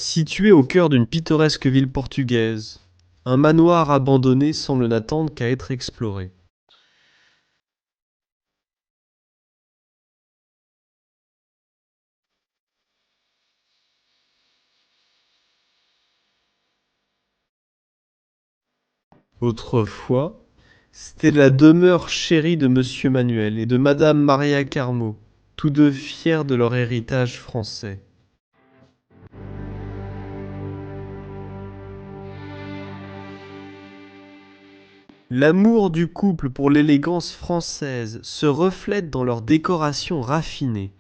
Situé au cœur d'une pittoresque ville portugaise, un manoir abandonné semble n'attendre qu'à être exploré. Autrefois, c'était la demeure chérie de Monsieur Manuel et de Madame Maria Carmo, tous deux fiers de leur héritage français. L'amour du couple pour l'élégance française se reflète dans leurs décorations raffinées,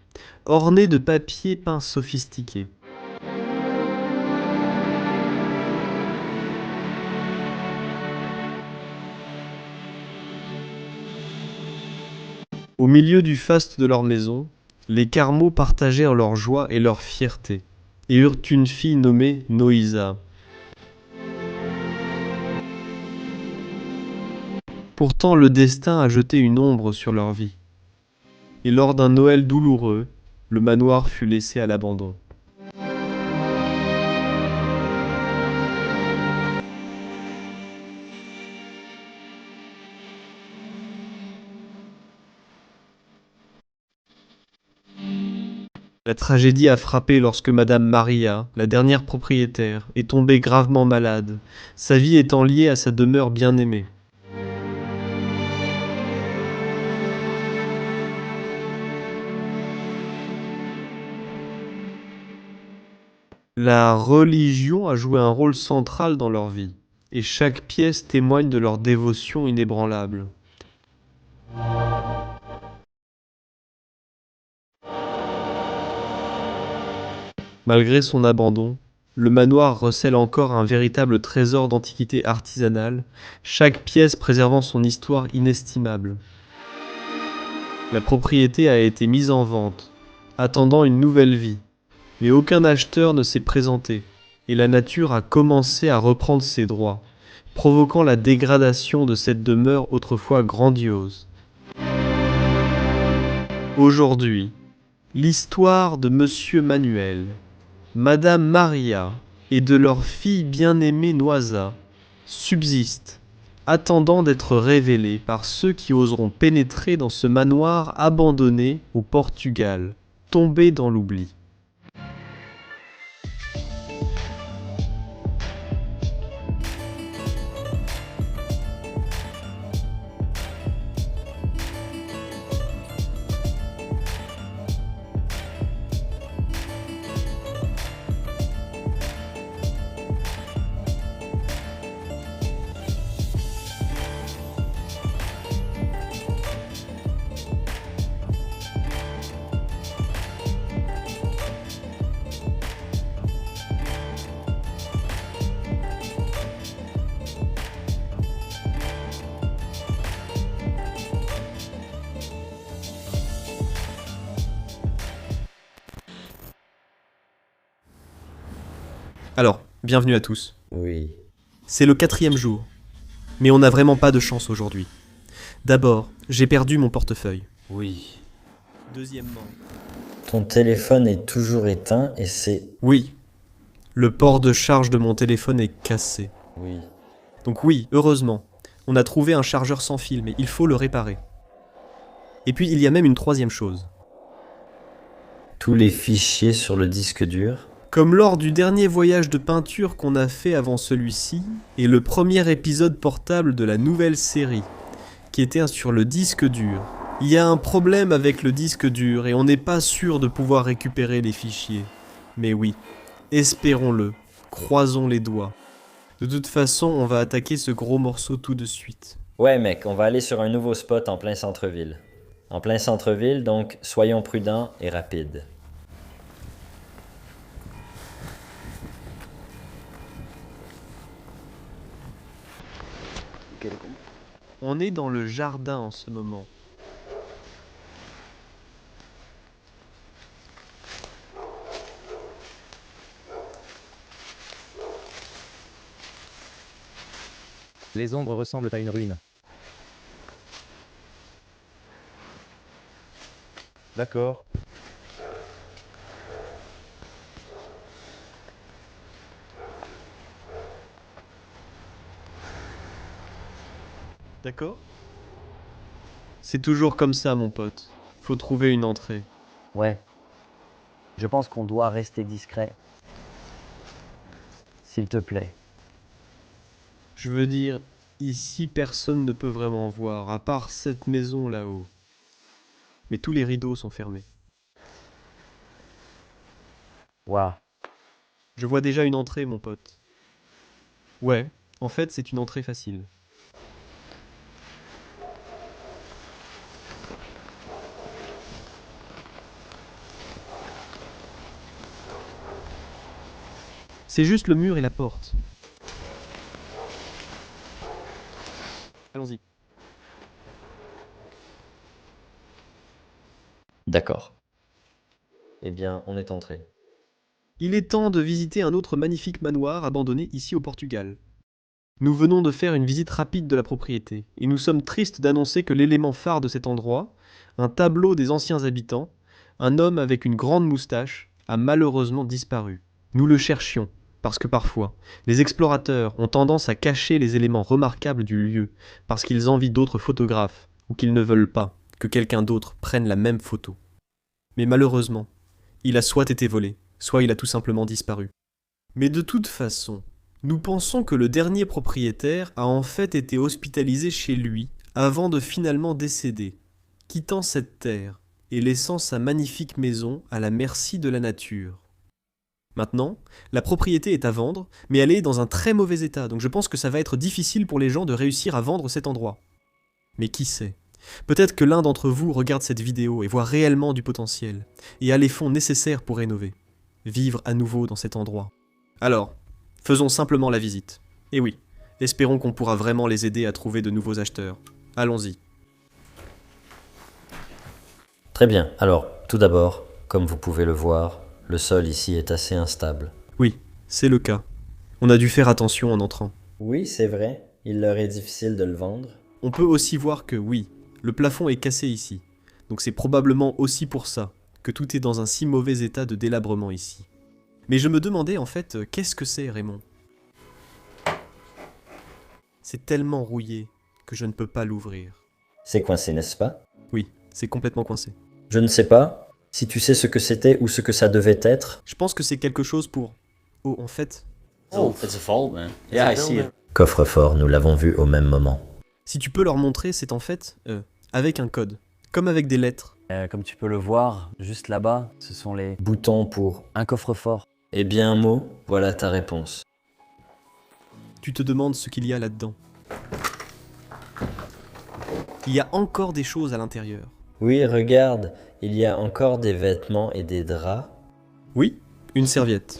ornées de papier peint sophistiqué. Au milieu du faste de leur maison, les Carmaux partagèrent leur joie et leur fierté, et eurent une fille nommée Noïsa. Pourtant le destin a jeté une ombre sur leur vie, et lors d'un Noël douloureux, le manoir fut laissé à l'abandon. La tragédie a frappé lorsque Madame Maria, la dernière propriétaire, est tombée gravement malade, sa vie étant liée à sa demeure bien-aimée. La religion a joué un rôle central dans leur vie, et chaque pièce témoigne de leur dévotion inébranlable. Malgré son abandon, le manoir recèle encore un véritable trésor d'antiquités artisanales, chaque pièce préservant son histoire inestimable. La propriété a été mise en vente, attendant une nouvelle vie, mais aucun acheteur ne s'est présenté, et la nature a commencé à reprendre ses droits, provoquant la dégradation de cette demeure autrefois grandiose. Aujourd'hui, l'histoire de Monsieur Manuel, Madame Maria et de leur fille bien-aimée Noisa subsiste, attendant d'être révélée par ceux qui oseront pénétrer dans ce manoir abandonné au Portugal, tombé dans l'oubli. Alors, bienvenue à tous. Oui. C'est le 4e jour, mais on n'a vraiment pas de chance aujourd'hui. D'abord, j'ai perdu mon portefeuille. Oui. Deuxièmement, Ton téléphone est toujours éteint et c'est... oui, le port de charge de mon téléphone est cassé. Oui. Donc oui, heureusement, on a trouvé un chargeur sans fil, mais il faut le réparer. Et puis il y a même une troisième chose. Tous les fichiers sur le disque dur. Comme lors du dernier voyage de peinture qu'on a fait avant celui-ci, et le premier épisode portable de la nouvelle série, qui était sur le disque dur, il y a un problème avec le disque dur et on n'est pas sûr de pouvoir récupérer les fichiers. Mais oui, espérons-le, croisons les doigts. De toute façon, on va attaquer ce gros morceau tout de suite. Ouais mec, on va aller sur un nouveau spot en plein centre-ville. En plein centre-ville, donc soyons prudents et rapides. On est dans le jardin en ce moment. Les ombres ressemblent à une ruine. D'accord. D'accord? C'est toujours comme ça, mon pote. Faut trouver une entrée. Ouais. Je pense qu'on doit rester discret. S'il te plaît. Je veux dire, ici personne ne peut vraiment voir, à part cette maison là-haut. Mais tous les rideaux sont fermés. Waouh. Je vois déjà une entrée, mon pote. Ouais, en fait, c'est une entrée facile. C'est juste le mur et la porte. Allons-y. D'accord. Eh bien, on est entré. Il est temps de visiter un autre magnifique manoir abandonné ici au Portugal. Nous venons de faire une visite rapide de la propriété, et nous sommes tristes d'annoncer que l'élément phare de cet endroit, un tableau des anciens habitants, un homme avec une grande moustache, a malheureusement disparu. Nous le cherchions, parce que parfois, les explorateurs ont tendance à cacher les éléments remarquables du lieu, parce qu'ils envient d'autres photographes, ou qu'ils ne veulent pas que quelqu'un d'autre prenne la même photo. Mais malheureusement, il a soit été volé, soit il a tout simplement disparu. Mais de toute façon, nous pensons que le dernier propriétaire a en fait été hospitalisé chez lui avant de finalement décéder, quittant cette terre et laissant sa magnifique maison à la merci de la nature. Maintenant, la propriété est à vendre, mais elle est dans un très mauvais état, donc je pense que ça va être difficile pour les gens de réussir à vendre cet endroit. Mais qui sait? Peut-être que l'un d'entre vous regarde cette vidéo et voit réellement du potentiel, et a les fonds nécessaires pour rénover, vivre à nouveau dans cet endroit. Alors, faisons simplement la visite. Et oui, espérons qu'on pourra vraiment les aider à trouver de nouveaux acheteurs. Allons-y. Très bien. Alors, tout d'abord, comme vous pouvez le voir, le sol ici est assez instable. Oui, c'est le cas. On a dû faire attention en entrant. Oui, c'est vrai. Il leur est difficile de le vendre. On peut aussi voir que oui, le plafond est cassé ici. Donc c'est probablement aussi pour ça que tout est dans un si mauvais état de délabrement ici. Mais je me demandais en fait, qu'est-ce que c'est, Raymond? C'est tellement rouillé que je ne peux pas l'ouvrir. C'est coincé, n'est-ce pas? Oui, c'est complètement coincé. Je ne sais pas si tu sais ce que c'était ou ce que ça devait être. Je pense que c'est quelque chose pour... Oh, en fait, Oh, it's a vault, man. Yeah, I see it. Coffre-fort, nous l'avons vu au même moment. si tu peux leur montrer, c'est en fait avec un code, comme avec des lettres. Comme tu peux le voir, juste là-bas, ce sont les... Bouton pour un coffre-fort. eh bien un mot, voilà ta réponse. Tu te demandes ce qu'il y a là-dedans. Il y a encore des choses à l'intérieur. Oui, regarde, il y a encore des vêtements et des draps. Oui, une serviette.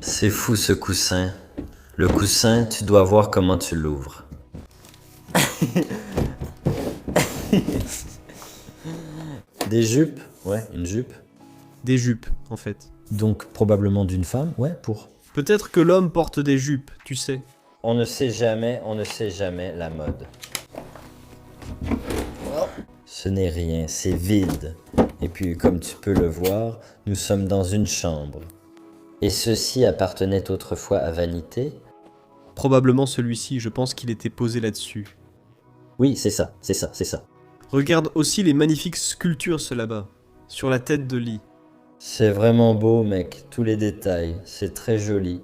C'est fou ce coussin. Le coussin, tu dois voir comment tu l'ouvres. Des jupes? Ouais, une jupe. Des jupes, en fait. Donc probablement d'une femme? Ouais, pour. Peut-être que l'homme porte des jupes, tu sais. On ne sait jamais la mode. Ce n'est rien, c'est vide. Et puis, comme tu peux le voir, nous sommes dans une chambre. Et ceci appartenait autrefois à Vanité? Probablement celui-ci, je pense qu'il était posé là-dessus. Oui, c'est ça. Regarde aussi les magnifiques sculptures, ceux là-bas, sur la tête de lit. C'est vraiment beau, mec, tous les détails, c'est très joli.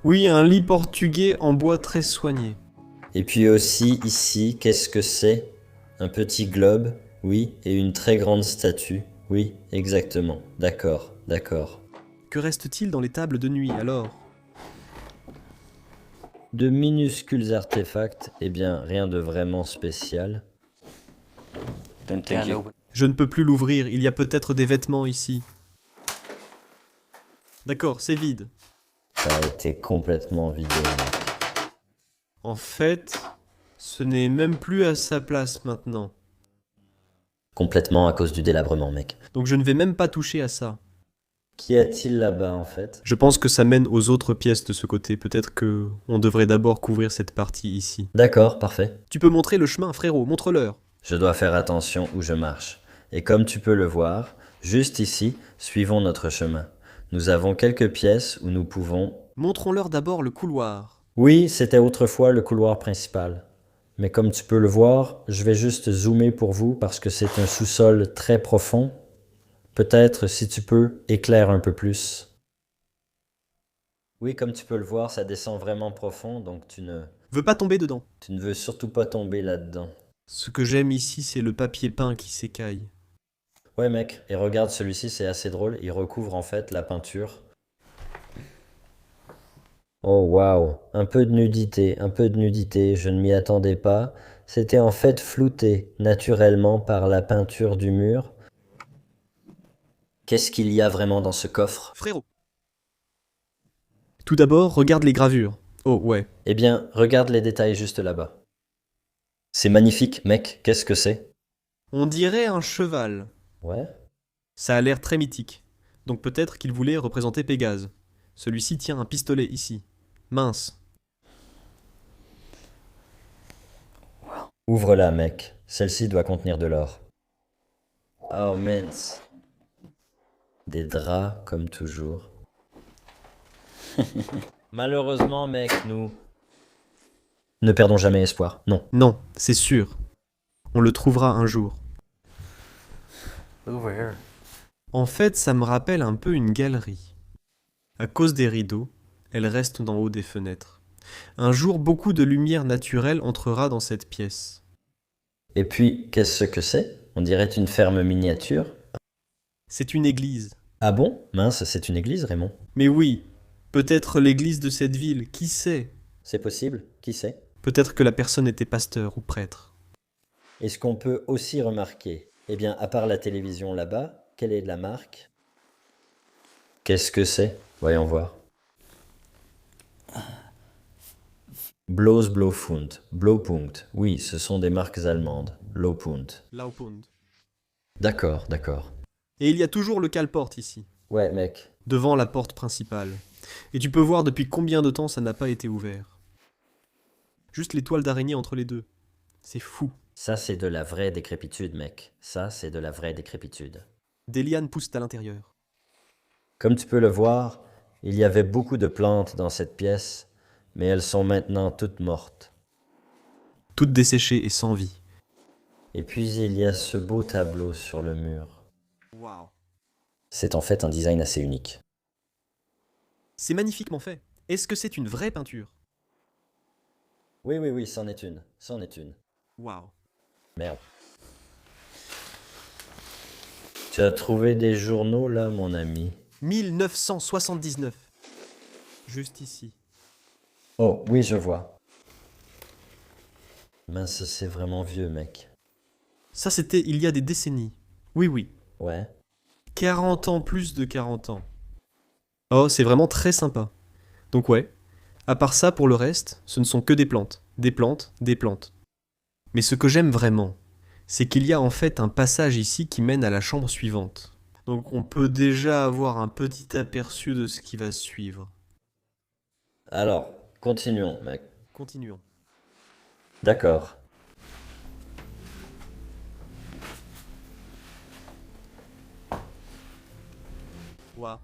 Oui, un lit portugais en bois très soigné. Et puis aussi, ici, qu'est-ce que c'est? Un petit globe, oui, et une très grande statue. Oui, exactement, d'accord. Que reste-t-il dans les tables de nuit, alors? De minuscules artefacts, eh bien, rien de vraiment spécial. Don't think you. Je ne peux plus l'ouvrir, il y a peut-être des vêtements ici. D'accord, c'est vide. Ça a été complètement vidé, mec. En fait, ce n'est même plus à sa place maintenant. Complètement à cause du délabrement, mec. Donc je ne vais même pas toucher à ça. Qu'y a-t-il là-bas, en fait? Je pense que ça mène aux autres pièces de ce côté. Peut-être que on devrait d'abord couvrir cette partie ici. D'accord, parfait. Tu peux montrer le chemin, frérot, montre-leur. Je dois faire attention où je marche. Et comme tu peux le voir, juste ici, suivons notre chemin. Nous avons quelques pièces où nous pouvons... Montrons-leur d'abord le couloir. Oui, c'était autrefois le couloir principal. Mais comme tu peux le voir, je vais juste zoomer pour vous parce que c'est un sous-sol très profond. Peut-être, si tu peux, éclaire un peu plus. Oui, comme tu peux le voir, ça descend vraiment profond, donc Veux pas tomber dedans. tu ne veux surtout pas tomber là-dedans. Ce que j'aime ici, c'est le papier peint qui s'écaille. Ouais mec, et regarde celui-ci, c'est assez drôle, il recouvre en fait la peinture. Oh waouh, un peu de nudité, je ne m'y attendais pas. C'était en fait flouté naturellement par la peinture du mur. Qu'est-ce qu'il y a vraiment dans ce coffre? Frérot. Tout d'abord, regarde les gravures. Oh ouais. Eh bien, regarde les détails juste là-bas. C'est magnifique, mec, qu'est-ce que c'est? On dirait un cheval. Ouais. Ça a l'air très mythique. Donc peut-être qu'il voulait représenter Pégase. Celui-ci tient un pistolet ici. Mince. Ouvre-la, mec. Celle-ci doit contenir de l'or. Oh mince. Des draps, comme toujours. Malheureusement, mec, nous... Ne perdons jamais espoir, non. Non, c'est sûr. On le trouvera un jour. Over here. En fait, ça me rappelle un peu une galerie. À cause des rideaux, elle reste d'en haut des fenêtres. Un jour, beaucoup de lumière naturelle entrera dans cette pièce. Et puis, qu'est-ce que c'est? On dirait une ferme miniature. C'est une église. Ah bon? Mince, c'est une église, Raymond. Mais oui, peut-être l'église de cette ville, qui sait? C'est possible? Qui sait? Peut-être que la personne était pasteur ou prêtre. Et ce qu'on peut aussi remarquer, eh bien, à part la télévision là-bas, quelle est la marque? Qu'est-ce que c'est? Voyons voir. Bloß Blofund, Blaupunkt. Oui, ce sont des marques allemandes. Blaupunkt. Laupund. D'accord, d'accord. Et il y a toujours le cale-porte ici, Ouais, mec. devant la porte principale. Et tu peux voir depuis combien de temps ça n'a pas été ouvert. Juste les toiles d'araignée entre les deux. C'est fou. Ça, c'est de la vraie décrépitude, mec. Ça, c'est de la vraie décrépitude. Des lianes poussent à l'intérieur. Comme tu peux le voir, il y avait beaucoup de plantes dans cette pièce, mais elles sont maintenant toutes mortes. Toutes desséchées et sans vie. Et puis il y a ce beau tableau sur le mur. Waouh. C'est en fait un design assez unique. C'est magnifiquement fait. Est-ce que c'est une vraie peinture? Oui, oui, oui, c'en est une. C'en est une. Waouh. Merde. Tu as trouvé des journaux là, mon ami? 1979. Juste ici. Oh, oui, je vois. Mince, c'est vraiment vieux, mec. Ça, c'était il y a des décennies. Oui, oui. Ouais. 40 ans, plus de 40 ans. Oh, c'est vraiment très sympa. Donc ouais. À part ça, pour le reste, ce ne sont que des plantes. Des plantes, des plantes. Mais ce que j'aime vraiment, c'est qu'il y a en fait un passage ici qui mène à la chambre suivante. Donc on peut déjà avoir un petit aperçu de ce qui va suivre. Alors, continuons, mec. Continuons. D'accord. Waouh.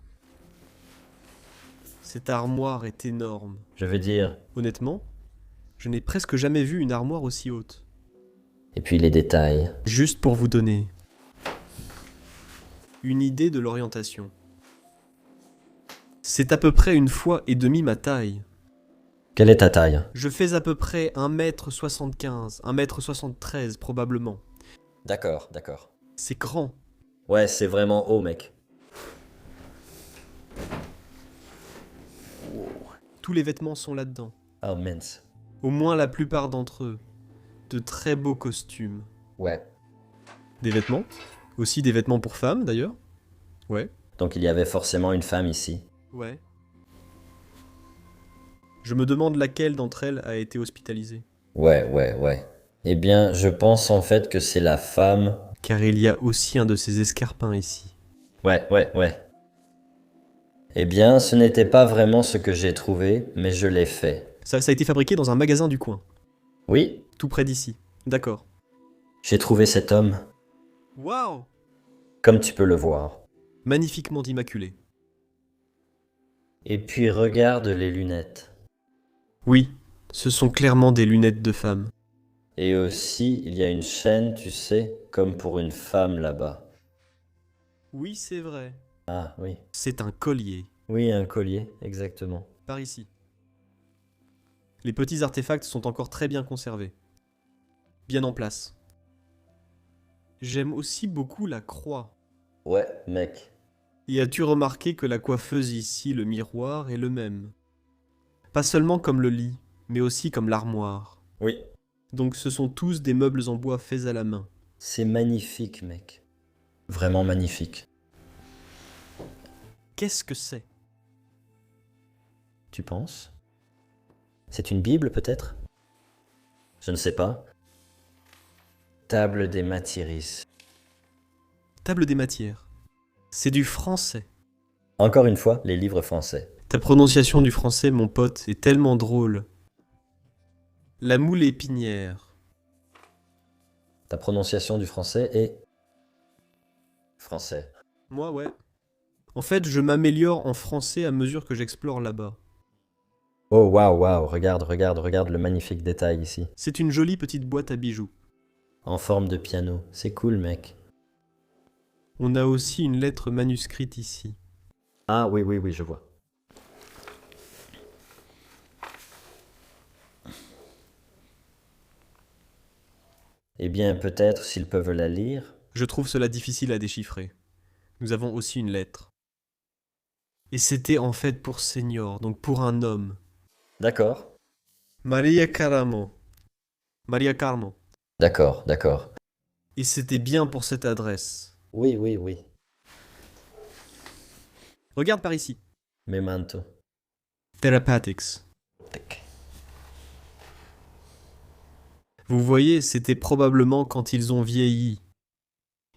Cette armoire est énorme. Je veux dire... Honnêtement, je n'ai presque jamais vu une armoire aussi haute. Et puis les détails. Juste pour vous donner une idée de l'orientation. C'est à peu près une fois et demie ma taille. Quelle est ta taille? Je fais à peu près 1m75, 1m73 probablement. D'accord, d'accord. C'est grand. Ouais, c'est vraiment haut, mec. Tous les vêtements sont là-dedans. Oh, mince. Au moins la plupart d'entre eux. De très beaux costumes. Ouais. Des vêtements. Aussi des vêtements pour femmes d'ailleurs. Ouais. Donc il y avait forcément une femme ici. Ouais. Je me demande laquelle d'entre elles a été hospitalisée. Ouais. Eh bien, je pense en fait que c'est la femme... Car il y a aussi un de ces escarpins ici. Ouais. Eh bien, ce n'était pas vraiment ce que j'ai trouvé, mais je l'ai fait. Ça a été fabriqué dans un magasin du coin. Oui, Tout près d'ici. D'accord. j'ai trouvé cet homme, Waouh! comme tu peux le voir. Magnifiquement immaculé. Et puis regarde les lunettes. Oui, ce sont clairement des lunettes de femme. Et aussi, il y a une chaîne, tu sais, comme pour une femme là-bas. Oui, c'est vrai. Ah oui. C'est un collier. Oui, un collier, exactement. Par ici. Les petits artefacts sont encore très bien conservés. Bien en place. J'aime aussi beaucoup la croix. Ouais, mec. Y as-tu remarqué que la coiffeuse ici, le miroir, est le même? Pas seulement comme le lit, mais aussi comme l'armoire. Oui. Donc ce sont tous des meubles en bois faits à la main. C'est magnifique, mec. Vraiment magnifique. Qu'est-ce que c'est? Tu penses? C'est une Bible, peut-être? Je ne sais pas. Table des Mathyris. Table des matières. C'est du français. Encore une fois, les livres français. Ta prononciation du français, mon pote, est tellement drôle. La moule épinière. Ta prononciation du français est... français. Moi, ouais. En fait, je m'améliore en français à mesure que j'explore là-bas. Oh, waouh, waouh, regarde, regarde, regarde le magnifique détail ici. C'est une jolie petite boîte à bijoux. En forme de piano. C'est cool, mec. On a aussi une lettre manuscrite ici. Ah oui, oui, oui, je vois. Eh bien, peut-être s'ils peuvent la lire. Je trouve cela difficile à déchiffrer. Nous avons aussi une lettre. Et c'était en fait pour Senior, donc pour un homme. D'accord. Maria Caramo. Maria Carmo. D'accord, d'accord. Et c'était bien pour cette adresse. Oui, oui, oui. Regarde par ici. Memento. Therapeutics. Vous voyez, c'était probablement quand ils ont vieilli.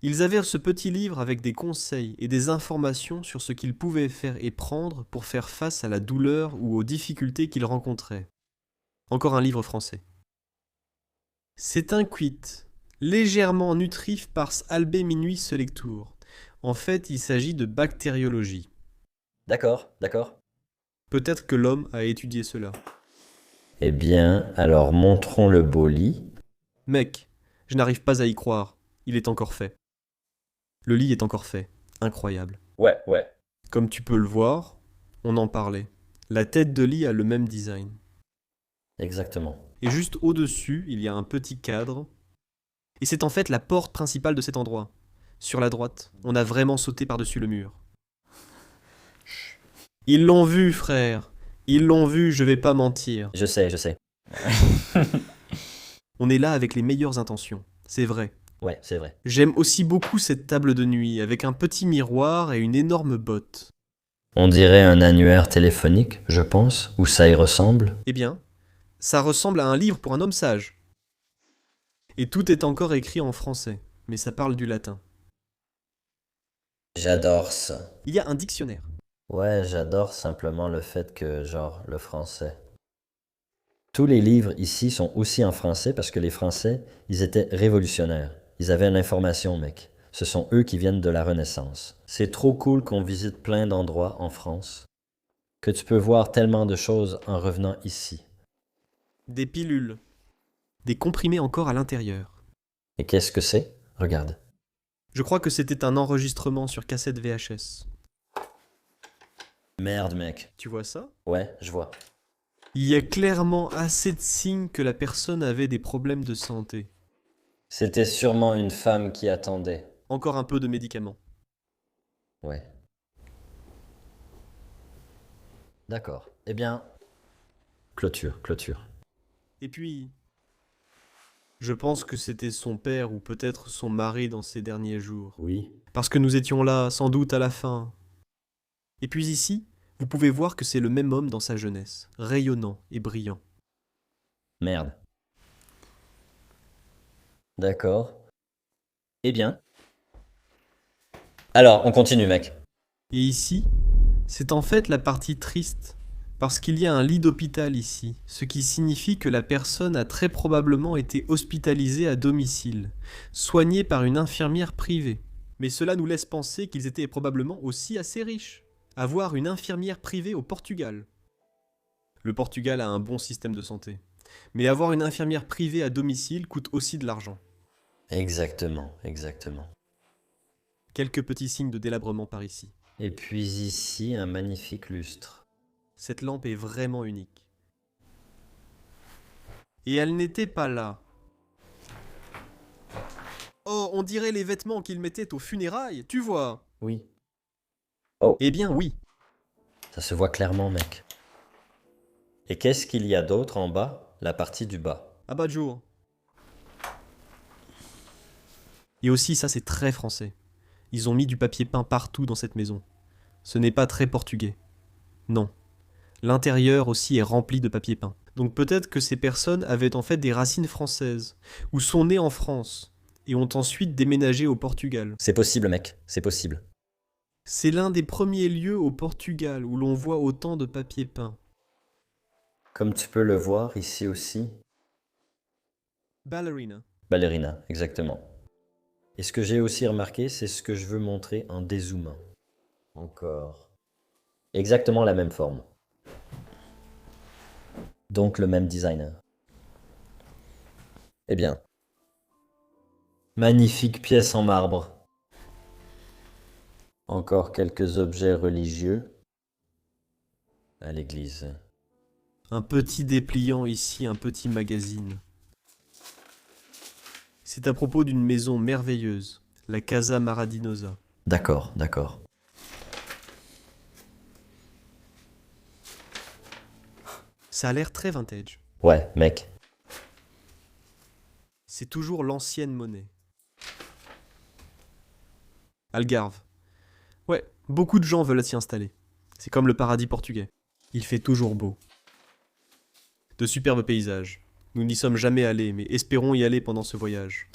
Ils avaient ce petit livre avec des conseils et des informations sur ce qu'ils pouvaient faire et prendre pour faire face à la douleur ou aux difficultés qu'ils rencontraient. Encore un livre français. C'est un quit, légèrement nutrif pars albe minuit selectur. En fait, il s'agit de bactériologie. D'accord, d'accord. Peut-être que l'homme a étudié cela. Eh bien, alors montrons le beau lit. Mec, je n'arrive pas à y croire. Il est encore fait. Le lit est encore fait. Incroyable. Ouais, ouais. Comme tu peux le voir, on en parlait. La tête de lit a le même design. Exactement. Et juste au-dessus, il y a un petit cadre. Et c'est en fait la porte principale de cet endroit. Sur la droite, on a vraiment sauté par-dessus le mur. Ils l'ont vu, frère. Ils l'ont vu, je vais pas mentir. Je sais, je sais. On est là avec les meilleures intentions. C'est vrai. Ouais, c'est vrai. J'aime aussi beaucoup cette table de nuit, avec un petit miroir et une énorme botte. On dirait un annuaire téléphonique, je pense, ou ça y ressemble. Eh bien, ça ressemble à un livre pour un homme sage. Et tout est encore écrit en français, mais ça parle du latin. J'adore ça. Il y a un dictionnaire. Ouais, j'adore simplement le fait que, genre, le français. Tous les livres ici sont aussi en français parce que les Français, ils étaient révolutionnaires. Ils avaient l'information, mec. Ce sont eux qui viennent de la Renaissance. C'est trop cool qu'on visite plein d'endroits en France, que tu peux voir tellement de choses en revenant ici. Des pilules. Des comprimés encore à l'intérieur. Et qu'est-ce que c'est? Regarde. Je crois que c'était un enregistrement sur cassette VHS. Merde, mec. Tu vois ça? Ouais, je vois. Il y a clairement assez de signes que la personne avait des problèmes de santé. C'était sûrement une femme qui attendait. Encore un peu de médicaments. Ouais. D'accord. Eh bien... Clôture, clôture. Et puis, je pense que c'était son père ou peut-être son mari dans ces derniers jours. Oui. Parce que nous étions là, sans doute à la fin. Et puis ici, vous pouvez voir que c'est le même homme dans sa jeunesse, rayonnant et brillant. Merde. D'accord. Eh bien. Alors, on continue, mec. Et ici, c'est en fait la partie triste, parce qu'il y a un lit d'hôpital ici, ce qui signifie que la personne a très probablement été hospitalisée à domicile, soignée par une infirmière privée. Mais cela nous laisse penser qu'ils étaient probablement aussi assez riches. Avoir une infirmière privée au Portugal. Le Portugal a un bon système de santé. Mais avoir une infirmière privée à domicile coûte aussi de l'argent. Exactement, exactement. Quelques petits signes de délabrement par ici. Et puis ici, un magnifique lustre. Cette lampe est vraiment unique. Et elle n'était pas là. Oh, on dirait les vêtements qu'ils mettaient aux funérailles, tu vois. Oui. Eh bien oui. Ça se voit clairement, mec. Et qu'est-ce qu'il y a d'autre en bas? La partie du bas. Abat de jour. Et aussi, ça c'est très français. Ils ont mis du papier peint partout dans cette maison. Ce n'est pas très portugais. Non. L'intérieur aussi est rempli de papier peint. Donc peut-être que ces personnes avaient en fait des racines françaises, ou sont nées en France, et ont ensuite déménagé au Portugal. C'est possible, mec, c'est possible. C'est l'un des premiers lieux au Portugal où l'on voit autant de papier peint. Comme tu peux le voir ici aussi. Ballerina. Ballerina, exactement. Et ce que j'ai aussi remarqué, c'est ce que je veux montrer en dézoomant. Encore. Exactement la même forme. Donc le même designer. Eh bien. Magnifique pièce en marbre. Encore quelques objets religieux. À l'église. Un petit dépliant ici, un petit magazine. C'est à propos d'une maison merveilleuse, la Casa Maradinosa. D'accord, d'accord. Ça a l'air très vintage. Ouais, mec. C'est toujours l'ancienne monnaie. Algarve. Ouais, beaucoup de gens veulent s'y installer. C'est comme le paradis portugais. Il fait toujours beau. De superbes paysages. Nous n'y sommes jamais allés, mais espérons y aller pendant ce voyage.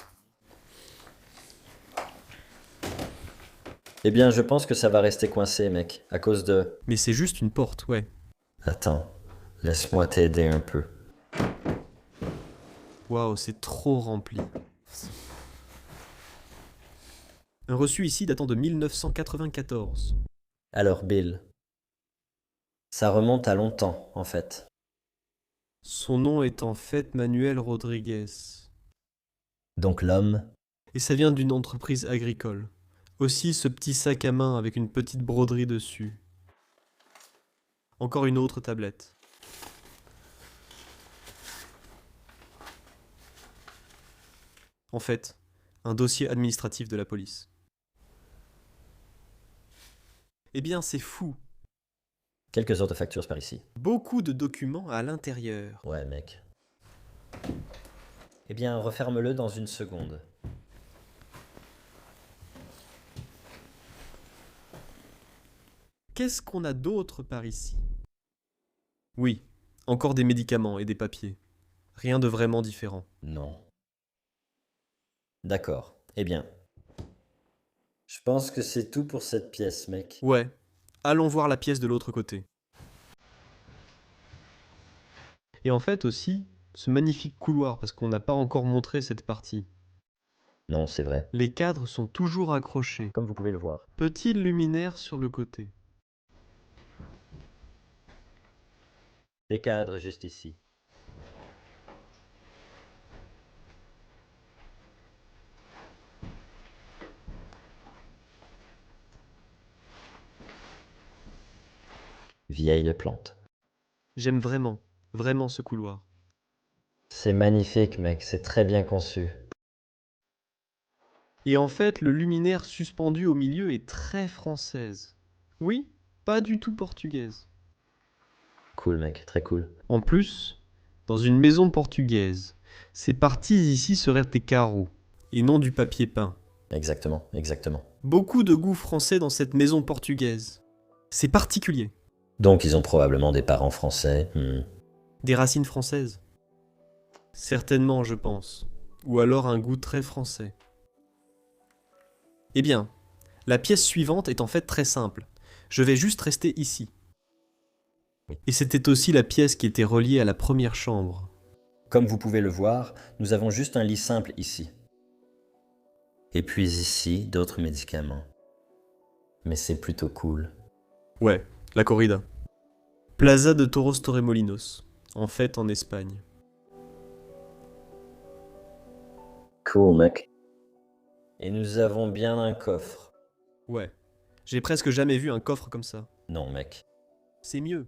Eh bien, je pense que ça va rester coincé, mec, à cause de... Mais c'est juste une porte, ouais. Attends, laisse-moi t'aider un peu. Waouh, c'est trop rempli. Un reçu ici datant de 1994. Alors, Bill. Ça remonte à longtemps, en fait. Son nom est en fait Manuel Rodriguez. Donc l'homme... Et ça vient d'une entreprise agricole. Aussi ce petit sac à main avec une petite broderie dessus. Encore une autre tablette. En fait, un dossier administratif de la police. Eh bien, c'est fou. Quelques autres factures par ici. Beaucoup de documents à l'intérieur. Ouais, mec. Eh bien, referme-le dans une seconde. Qu'est-ce qu'on a d'autre par ici? Oui, encore des médicaments et des papiers. Rien de vraiment différent. Non. D'accord. Eh bien. Je pense que c'est tout pour cette pièce, mec. Ouais, allons voir la pièce de l'autre côté. Et en fait aussi, ce magnifique couloir, parce qu'on n'a pas encore montré cette partie. Non, c'est vrai. Les cadres sont toujours accrochés. Comme vous pouvez le voir. Petit luminaire sur le côté. Des cadres juste ici. Vieille plante. J'aime vraiment, vraiment ce couloir. C'est magnifique, mec. C'est très bien conçu. Et en fait, le luminaire suspendu au milieu est très française. Oui, pas du tout portugaise. Cool, mec. Très cool. En plus, dans une maison portugaise, ces parties ici seraient des carreaux, et non du papier peint. Exactement, exactement. Beaucoup de goût français dans cette maison portugaise. C'est particulier. Donc, ils ont probablement des parents français. Des racines françaises. Certainement, je pense. Ou alors un goût très français. Eh bien, la pièce suivante est en fait très simple. Je vais juste rester ici. Et c'était aussi la pièce qui était reliée à la première chambre. Comme vous pouvez le voir, nous avons juste un lit simple ici. Et puis ici, d'autres médicaments. Mais c'est plutôt cool. Ouais, la corrida. Plaza de Toros Torremolinos, en fait en Espagne. Cool, mec. Et nous avons bien un coffre. Ouais, j'ai presque jamais vu un coffre comme ça. Non, mec. C'est mieux.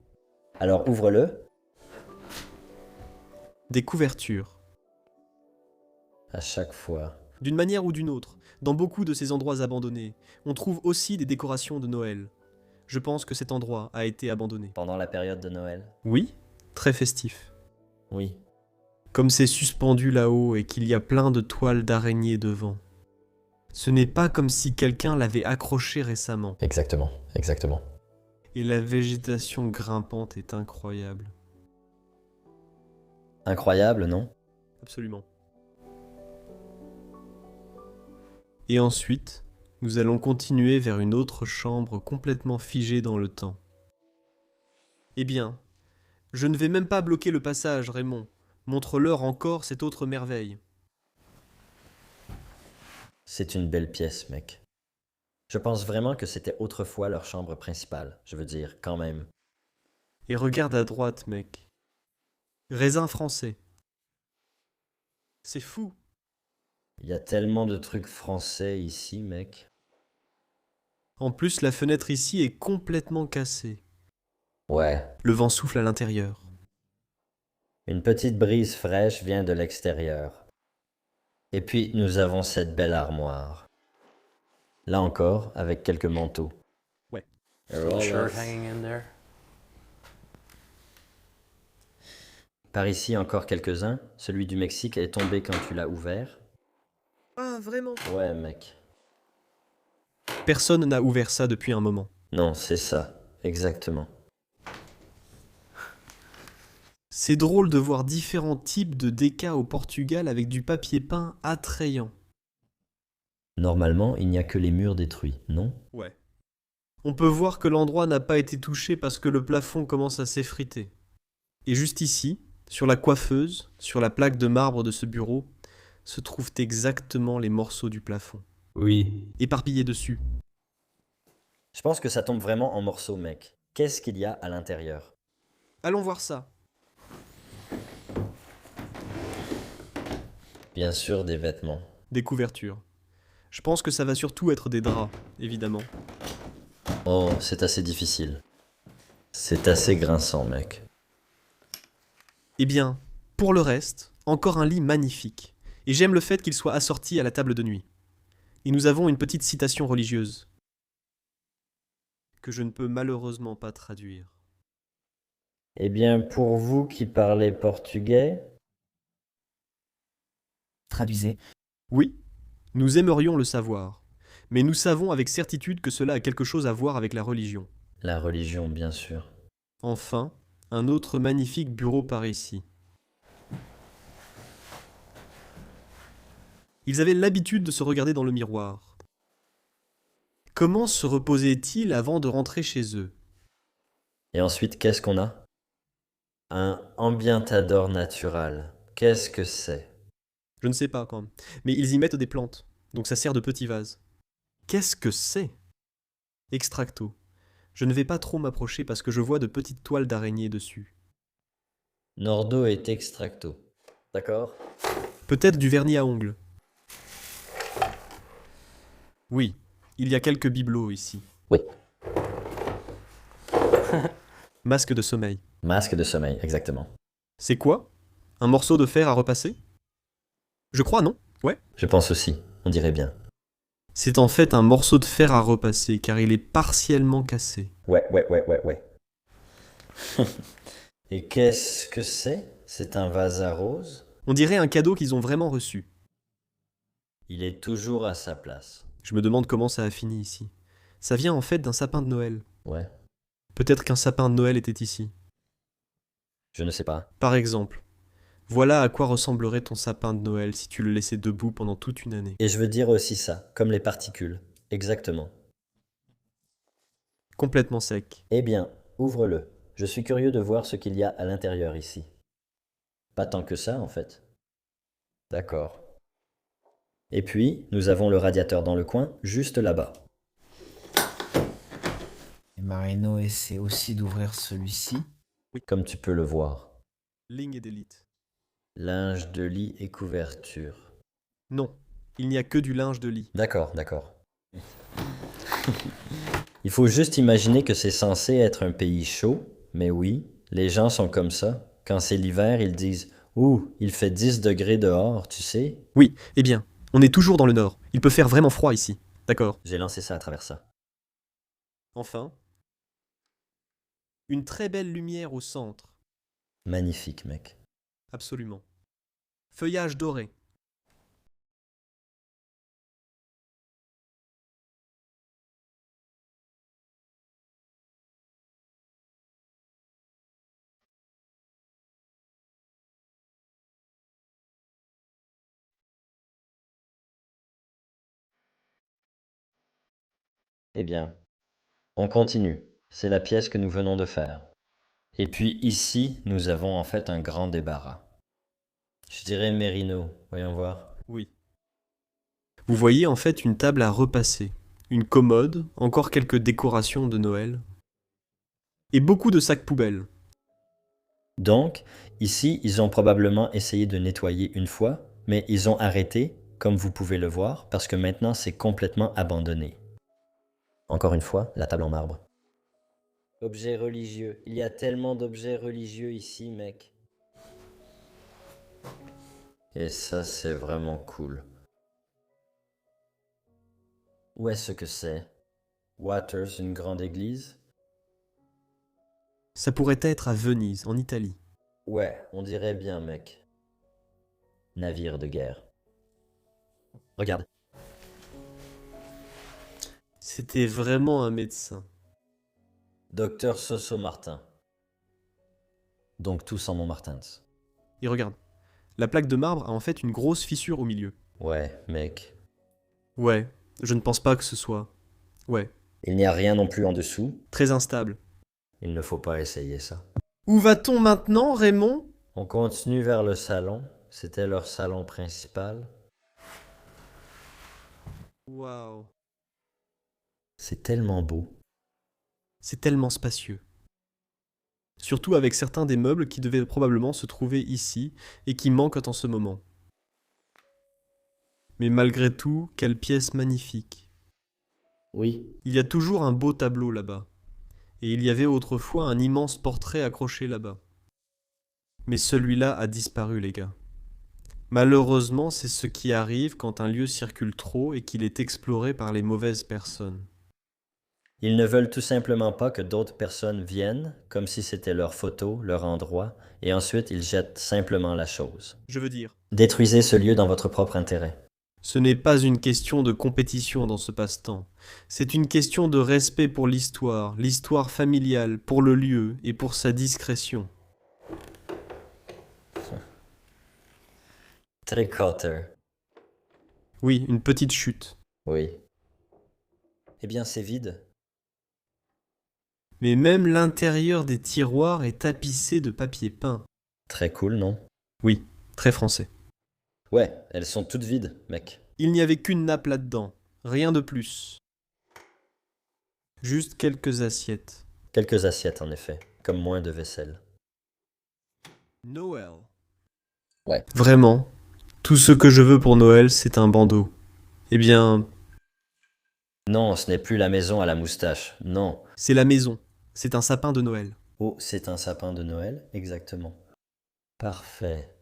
Alors ouvre-le. Des couvertures. À chaque fois. D'une manière ou d'une autre, dans beaucoup de ces endroits abandonnés, on trouve aussi des décorations de Noël. Je pense que cet endroit a été abandonné. Pendant la période de Noël. Oui, très festif. Oui. Comme c'est suspendu là-haut et qu'il y a plein de toiles d'araignées devant. Ce n'est pas comme si quelqu'un l'avait accroché récemment. Exactement, exactement. Et la végétation grimpante est incroyable. Incroyable, non? Absolument. Et ensuite, nous allons continuer vers une autre chambre complètement figée dans le temps. Eh bien, je ne vais même pas bloquer le passage, Raymond. Montre-leur encore cette autre merveille. C'est une belle pièce, mec. Je pense vraiment que c'était autrefois leur chambre principale. Je veux dire, quand même. Et regarde à droite, mec. Raisin français. C'est fou. Il y a tellement de trucs français ici, mec. En plus, la fenêtre ici est complètement cassée. Ouais. Le vent souffle à l'intérieur. Une petite brise fraîche vient de l'extérieur. Et puis, nous avons cette belle armoire. Là encore, avec quelques manteaux. Ouais. Shirt hanging in there. Par ici, encore quelques-uns. Celui du Mexique est tombé quand tu l'as ouvert. Ah, vraiment? Ouais, mec. Personne n'a ouvert ça depuis un moment. Non, c'est ça. Exactement. C'est drôle de voir différents types de décas au Portugal avec du papier peint attrayant. Normalement, il n'y a que les murs détruits, non? Ouais. On peut voir que l'endroit n'a pas été touché parce que le plafond commence à s'effriter. Et juste ici, sur la coiffeuse, sur la plaque de marbre de ce bureau, se trouvent exactement les morceaux du plafond, Oui. éparpillés dessus. Je pense que ça tombe vraiment en morceaux, mec. Qu'est-ce qu'il y a à l'intérieur? Allons voir ça. Bien sûr, des vêtements. Des couvertures. Je pense que ça va surtout être des draps, évidemment. Oh, c'est assez difficile. C'est assez grinçant, mec. Eh bien, pour le reste, encore un lit magnifique. Et j'aime le fait qu'il soit assorti à la table de nuit. Et nous avons une petite citation religieuse que je ne peux malheureusement pas traduire. Eh bien, pour vous qui parlez portugais... Traduisez. Oui, nous aimerions le savoir, mais nous savons avec certitude que cela a quelque chose à voir avec la religion. La religion, bien sûr. Enfin, un autre magnifique bureau par ici. Ils avaient l'habitude de se regarder dans le miroir. Comment se reposaient-ils avant de rentrer chez eux? Et ensuite, qu'est-ce qu'on a? Un ambientador natural. Qu'est-ce que c'est? Je ne sais pas quand même. Mais ils y mettent des plantes, donc ça sert de petit vase. Qu'est-ce que c'est? Extracto. Je ne vais pas trop m'approcher parce que je vois de petites toiles d'araignée dessus. Nordo est extracto. D'accord? Peut-être du vernis à ongles. Oui, il y a quelques bibelots ici. Oui. Masque de sommeil. Masque de sommeil, exactement. C'est quoi? Un morceau de fer à repasser? Je crois, non? Ouais. Je pense aussi, on dirait bien. C'est en fait un morceau de fer à repasser, car il est partiellement cassé. Ouais. Et qu'est-ce que c'est? C'est un vase à roses? On dirait un cadeau qu'ils ont vraiment reçu. Il est toujours à sa place. Je me demande comment ça a fini ici. Ça vient en fait d'un sapin de Noël. Ouais, Peut-être qu'un sapin de Noël était ici. je ne sais pas. Par exemple, voilà à quoi ressemblerait ton sapin de Noël si tu le laissais debout pendant toute une année. Et je veux dire aussi ça, comme les particules. Exactement. Complètement sec. Eh bien, ouvre-le. Je suis curieux de voir ce qu'il y a à l'intérieur ici. Pas tant que ça, en fait. D'accord. Et puis, nous avons le radiateur dans le coin, juste là-bas. Et Marino essaie aussi d'ouvrir celui-ci. comme tu peux le voir. Ligne et d'élite. Linge de lit et couverture. Non, il n'y a que du linge de lit. D'accord, d'accord. Il faut juste imaginer que c'est censé être un pays chaud, mais oui, les gens sont comme ça. Quand c'est l'hiver, ils disent « Ouh, il fait 10 degrés dehors, tu sais? Oui, eh bien, on est toujours dans le nord. Il peut faire vraiment froid ici. D'accord. » J'ai lancé ça à travers ça. Enfin, une très belle lumière au centre. Magnifique, mec. Absolument. Feuillage doré. Eh bien, on continue. C'est la pièce que nous venons de faire. Et puis ici, nous avons en fait un grand débarras. Je dirais Mérino, voyons voir. Oui. Vous voyez en fait une table à repasser, une commode, encore quelques décorations de Noël, et beaucoup de sacs poubelles. Donc, ici, ils ont probablement essayé de nettoyer une fois, mais ils ont arrêté, comme vous pouvez le voir, parce que maintenant c'est complètement abandonné. Encore une fois, la table en marbre. Objets religieux. Il y a tellement d'objets religieux ici, mec. Et ça, c'est vraiment cool. Où est-ce que c'est? Waters, une grande église? Ça pourrait être à Venise, en Italie. Ouais, on dirait bien, mec. Navire de guerre. Regarde. C'était vraiment un médecin. Docteur Soso Martin. Donc tous en Montmartins. Et regarde, la plaque de marbre a en fait une grosse fissure au milieu. Ouais, mec. Ouais, je ne pense pas que ce soit... Ouais, Il n'y a rien non plus en dessous. très instable. Il ne faut pas essayer ça. Où va-t-on maintenant, Raymond? On continue vers le salon. C'était leur salon principal. Waouh. C'est tellement beau. C'est tellement spacieux. Surtout avec certains des meubles qui devaient probablement se trouver ici et qui manquent en ce moment. Mais malgré tout, quelle pièce magnifique. Oui. Il y a toujours un beau tableau là-bas. Et il y avait autrefois un immense portrait accroché là-bas. Mais celui-là a disparu, les gars. Malheureusement, c'est ce qui arrive quand un lieu circule trop et qu'il est exploré par les mauvaises personnes. Ils ne veulent tout simplement pas que d'autres personnes viennent, comme si c'était leur photo, leur endroit, et ensuite ils jettent simplement la chose. Je veux dire, Détruisez ce lieu dans votre propre intérêt. ce n'est pas une question de compétition dans ce passe-temps. C'est une question de respect pour l'histoire familiale, pour le lieu et pour sa discrétion. Tricotter. Oui, une petite chute. Oui. Eh bien, c'est vide. Mais même l'intérieur des tiroirs est tapissé de papier peint. Très cool, non? Oui, très français. Ouais, elles sont toutes vides, mec. Il n'y avait qu'une nappe là-dedans, rien de plus. Juste quelques assiettes. Quelques assiettes, en effet, comme moins de vaisselle. Noël. Ouais. Vraiment, tout ce que je veux pour Noël, c'est un bandeau. Eh bien, Non, ce n'est plus la maison à la moustache, non. c'est la maison. C'est un sapin de Noël. Oh, c'est un sapin de Noël, exactement. Parfait.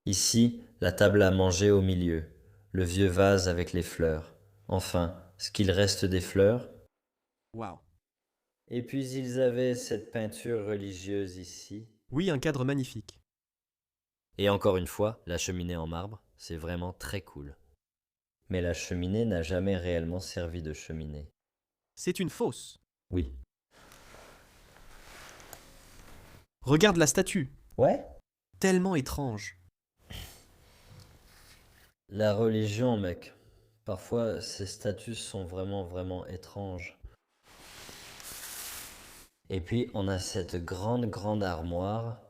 Ici, la table à manger au milieu, le vieux vase avec les fleurs. Enfin, ce qu'il reste des fleurs. Waouh. Et puis ils avaient cette peinture religieuse ici. Oui, un cadre magnifique. Et encore une fois, la cheminée en marbre, c'est vraiment très cool. Mais la cheminée n'a jamais réellement servi de cheminée. C'est une fosse. Oui. Regarde la statue. Ouais? Tellement étrange. La religion, mec. Parfois, ces statues sont vraiment étranges. Et puis, on a cette grande armoire.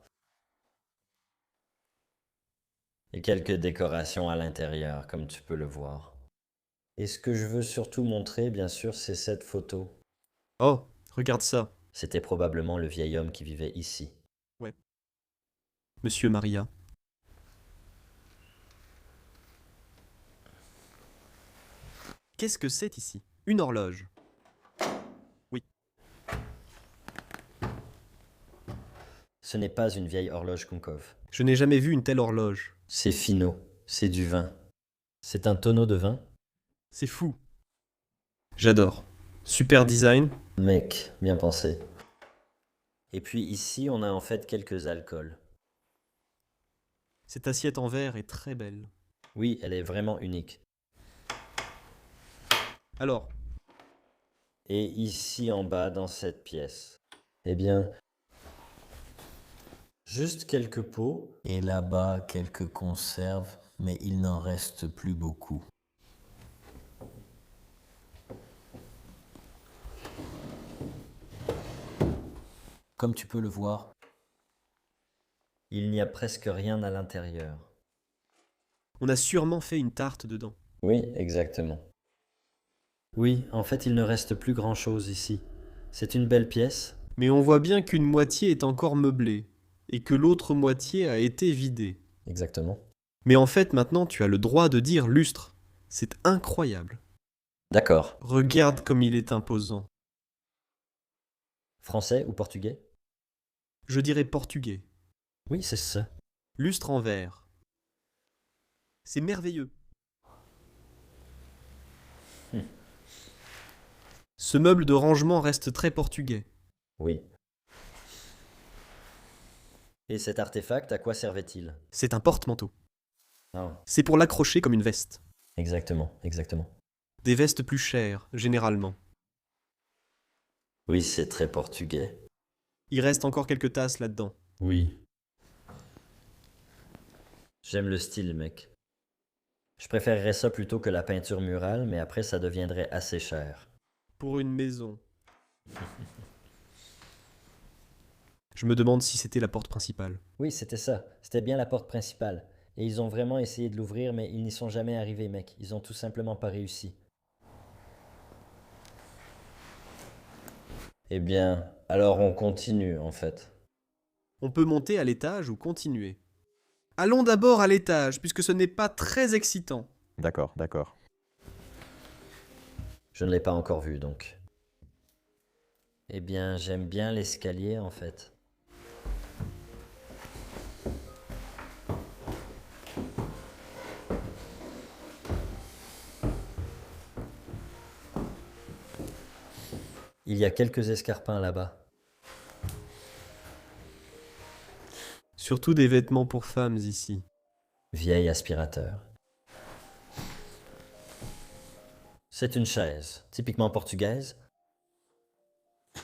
Et quelques décorations à l'intérieur, comme tu peux le voir. Et ce que je veux surtout montrer, bien sûr, c'est cette photo. Oh, regarde ça. C'était probablement le vieil homme qui vivait ici. Monsieur Maria. Qu'est-ce que c'est ici? Une horloge. Oui. Ce n'est pas une vieille horloge Kunkov. Je n'ai jamais vu une telle horloge. C'est finot, c'est du vin. C'est un tonneau de vin? C'est fou. J'adore. Super design. Mec, bien pensé. Et puis ici, on a en fait quelques alcools. Cette assiette en verre est très belle. Oui, elle est vraiment unique. Alors, Et ici en bas, dans cette pièce, eh bien, juste quelques pots. Et là-bas, quelques conserves, mais il n'en reste plus beaucoup. Comme tu peux le voir, il n'y a presque rien à l'intérieur. on a sûrement fait une tarte dedans. Oui, exactement. Oui, en fait, il ne reste plus grand-chose ici. C'est une belle pièce. Mais on voit bien qu'une moitié est encore meublée, et que l'autre moitié a été vidée. Exactement. Mais en fait, maintenant, tu as le droit de dire lustre. C'est incroyable. D'accord. Regarde comme il est imposant. Français ou portugais? Je dirais portugais. Oui, c'est ça. Lustre en verre. C'est merveilleux. Ce meuble de rangement reste très portugais. Oui. Et cet artefact, à quoi servait-il? C'est un porte-manteau. Ah, C'est pour l'accrocher comme une veste. exactement, exactement. Des vestes plus chères, généralement. Oui, c'est très portugais. Il reste encore quelques tasses là-dedans. Oui. J'aime le style, mec. Je préférerais ça plutôt que la peinture murale, mais après ça deviendrait assez cher. Pour une maison. Je me demande si c'était la porte principale. Oui, c'était ça. C'était bien la porte principale. Et ils ont vraiment essayé de l'ouvrir, mais ils n'y sont jamais arrivés, mec. Ils ont tout simplement pas réussi. Eh bien, alors on continue, en fait. On peut monter à l'étage ou continuer. Allons d'abord à l'étage, puisque ce n'est pas très excitant. D'accord, d'accord. Je ne l'ai pas encore vu, donc. Eh bien, j'aime bien l'escalier, en fait. Il y a quelques escarpins là-bas. Surtout des vêtements pour femmes ici. Vieil aspirateur. C'est une chaise, typiquement portugaise.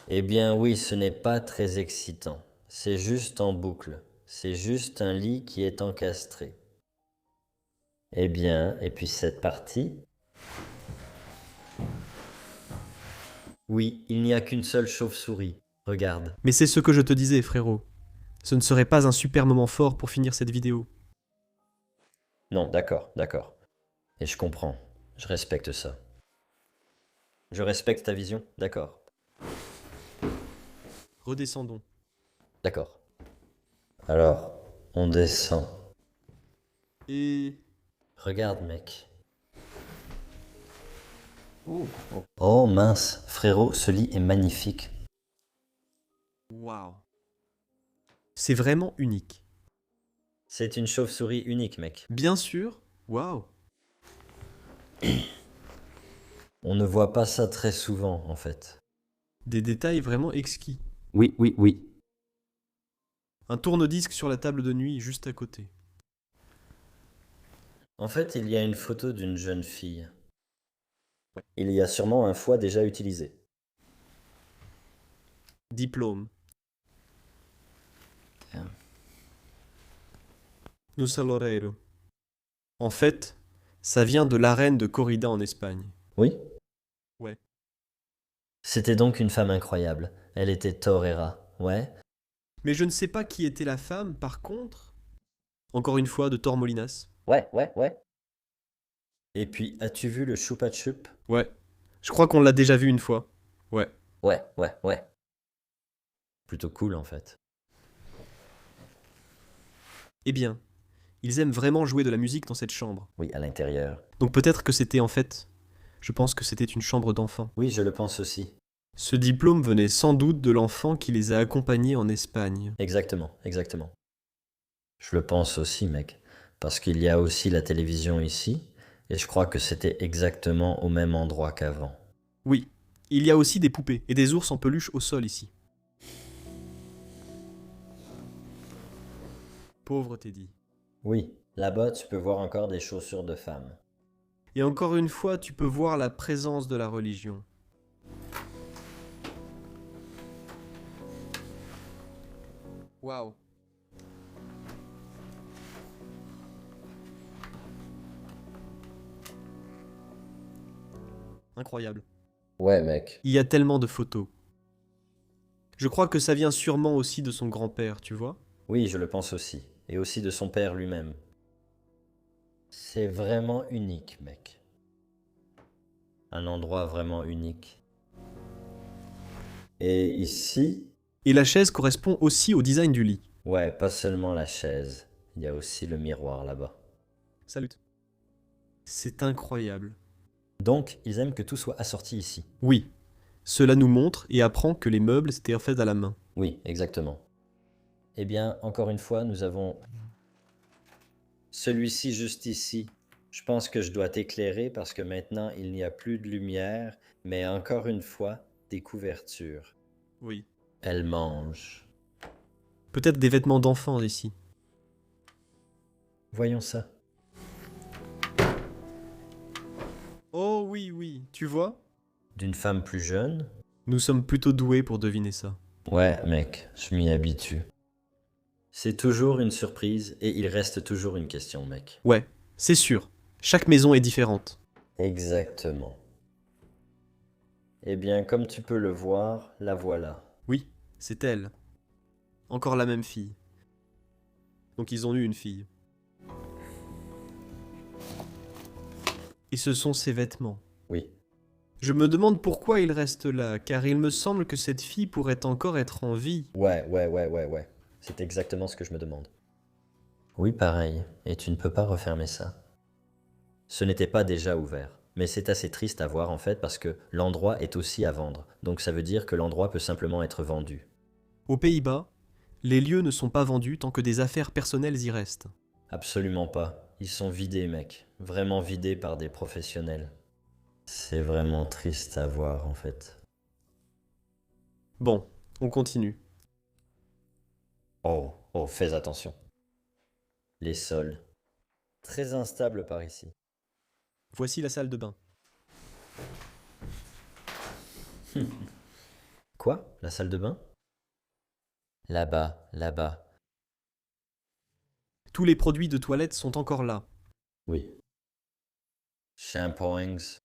Eh bien oui, ce n'est pas très excitant. C'est juste en boucle. C'est juste un lit qui est encastré. Eh bien, et puis cette partie? Oui, il n'y a qu'une seule chauve-souris. Regarde. Mais c'est ce que je te disais, frérot. Ce ne serait pas un super moment fort pour finir cette vidéo. Non, d'accord, d'accord. Et je comprends. Je respecte ça. Je respecte ta vision, d'accord. Redescendons. D'accord. Alors, on descend. Et... Regarde, mec. Oh mince, frérot, ce lit est magnifique. Waouh. C'est vraiment unique. C'est une chauve-souris unique, mec. Bien sûr. Waouh. On ne voit pas ça très souvent, en fait. Des détails vraiment exquis. Oui, oui, oui. Un tourne-disque sur la table de nuit juste à côté. En fait, il y a une photo d'une jeune fille. Il y a sûrement un foie déjà utilisé. Diplôme. No salorero. En fait, ça vient de l'arène de corrida en Espagne. Oui? Ouais. C'était donc une femme incroyable. Elle était torera, ouais. Mais je ne sais pas qui était la femme, par contre. Encore une fois, de Tormolinas. Ouais, ouais, ouais. Et puis, as-tu vu le choupa chup? Ouais. Je crois qu'on l'a déjà vu une fois. Ouais. Ouais, ouais, ouais. plutôt cool en fait. Eh bien, ils aiment vraiment jouer de la musique dans cette chambre. Oui, à l'intérieur. Donc peut-être que c'était en fait... Je pense que c'était une chambre d'enfant. Oui, je le pense aussi. Ce diplôme venait sans doute de l'enfant qui les a accompagnés en Espagne. Exactement, exactement. Je le pense aussi, mec. Parce qu'il y a aussi la télévision ici, et je crois que c'était exactement au même endroit qu'avant. Oui, il y a aussi des poupées et des ours en peluche au sol ici. Pauvre Teddy. Oui, là-bas tu peux voir encore des chaussures de femmes. Et encore une fois, tu peux voir la présence de la religion. Waouh. Incroyable. Ouais, mec. Il y a tellement de photos. Je crois que ça vient sûrement aussi de son grand-père, tu vois? Oui, je le pense aussi. Et aussi de son père lui-même. C'est vraiment unique, mec. Un endroit vraiment unique. Et ici, Et la chaise correspond aussi au design du lit. ouais, pas seulement la chaise. Il y a aussi le miroir là-bas. Salut. C'est incroyable. Donc, ils aiment que tout soit assorti ici. Oui, cela nous montre et apprend que les meubles étaient faits à la main. Oui, exactement. Eh bien, encore une fois, nous avons celui-ci juste ici. Je pense que je dois t'éclairer parce que maintenant, il n'y a plus de lumière, mais encore une fois, des couvertures. Oui. Elle mange. Peut-être des vêtements d'enfants ici. Voyons ça. Oh oui, oui, tu vois? D'une femme plus jeune? Nous sommes plutôt doués pour deviner ça. Ouais, mec, je m'y habitue. C'est toujours une surprise et il reste toujours une question, mec. Ouais, c'est sûr. Chaque maison est différente. Exactement. Eh bien, comme tu peux le voir, la voilà. Oui, c'est elle. Encore la même fille. Donc ils ont eu une fille. Et ce sont ses vêtements. Oui. Je me demande pourquoi il reste là, car il me semble que cette fille pourrait encore être en vie. Ouais. C'est exactement ce que je me demande. Oui, pareil. Et tu ne peux pas refermer ça. Ce n'était pas déjà ouvert. Mais c'est assez triste à voir en fait parce que l'endroit est aussi à vendre. Donc ça veut dire que l'endroit peut simplement être vendu. Aux Pays-Bas, les lieux ne sont pas vendus tant que des affaires personnelles y restent. Absolument pas. Ils sont vidés, mec. Vraiment vidés par des professionnels. C'est vraiment triste à voir en fait. Bon, on continue. Oh, fais attention. Les sols. Très instables par ici. Voici la salle de bain. Quoi? La salle de bain? Là-bas, là-bas. Tous les produits de toilette sont encore là. Oui. Shampoings.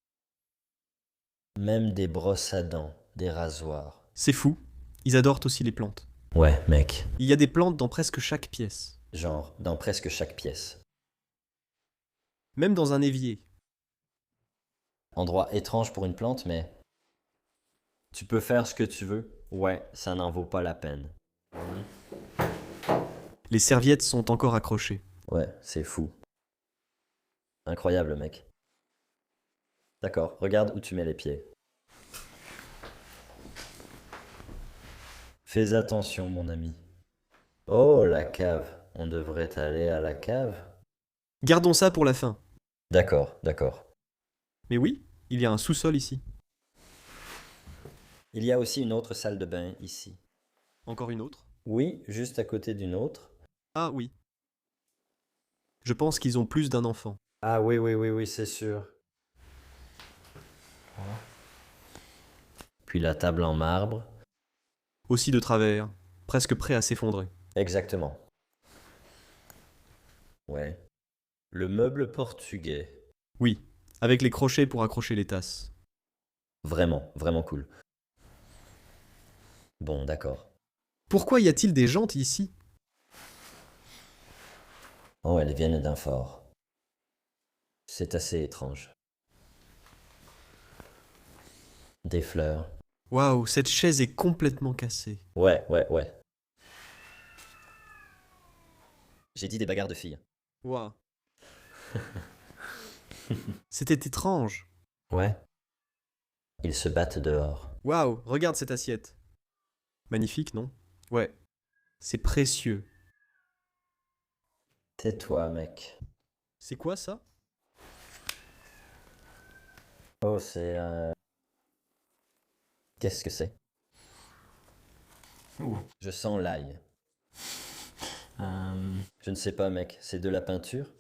Même des brosses à dents, des rasoirs. C'est fou. Ils adorent aussi les plantes. Ouais, mec. Il y a des plantes dans presque chaque pièce. Genre, dans presque chaque pièce. Même dans un évier. Endroit étrange pour une plante, mais... Tu peux faire ce que tu veux. Ouais, ça n'en vaut pas la peine. Les serviettes sont encore accrochées. Ouais, c'est fou. Incroyable, mec. D'accord, regarde où tu mets les pieds. Fais attention, mon ami. Oh, la cave. On devrait aller à la cave. Gardons ça pour la fin. D'accord. Mais oui, il y a un sous-sol ici. Il y a aussi une autre salle de bain ici. Encore une autre. Oui, juste à côté d'une autre. Ah oui. Je pense qu'ils ont plus d'un enfant. Ah oui, c'est sûr. Puis la table en marbre. Aussi de travers, presque prêt à s'effondrer. Exactement. Ouais. Le meuble portugais. Oui, avec les crochets pour accrocher les tasses. Vraiment cool. Bon, d'accord. Pourquoi y a-t-il des jantes ici? Oh, elles viennent d'un fort. C'est assez étrange. Des fleurs. Waouh, cette chaise est complètement cassée. Ouais. J'ai dit des bagarres de filles. Waouh. C'était étrange. Ouais. Ils se battent dehors. Waouh, regarde cette assiette. Magnifique, non? Ouais. C'est précieux. Tais-toi, mec. C'est quoi ça? Oh, c'est... Qu'est-ce que c'est? Je sens l'ail. Je ne sais pas, mec. C'est de la peinture?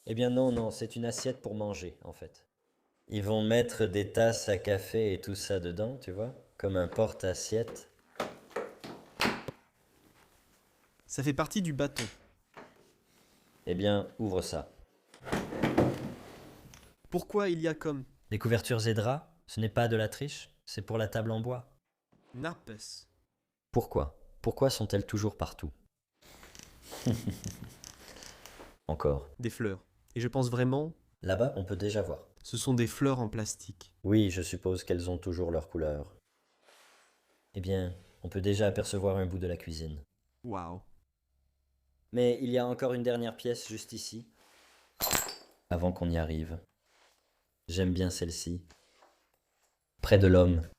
Eh bien non, c'est une assiette pour manger, en fait. Ils vont mettre des tasses à café et tout ça dedans, tu vois? Comme un porte-assiette. Ça fait partie du bâton. Eh bien, ouvre ça. Pourquoi il y a comme Les couvertures et draps, ce n'est pas de la triche, c'est pour la table en bois. Napes? Pourquoi? Pourquoi sont-elles toujours partout? Encore. Des fleurs. Et je pense vraiment, Là-bas, on peut déjà voir. ce sont des fleurs en plastique. Oui, je suppose qu'elles ont toujours leur couleur. Eh bien, on peut déjà apercevoir un bout de la cuisine. Waouh. Mais il y a encore une dernière pièce juste ici. Avant qu'on y arrive. J'aime bien celle-ci. Près de l'homme.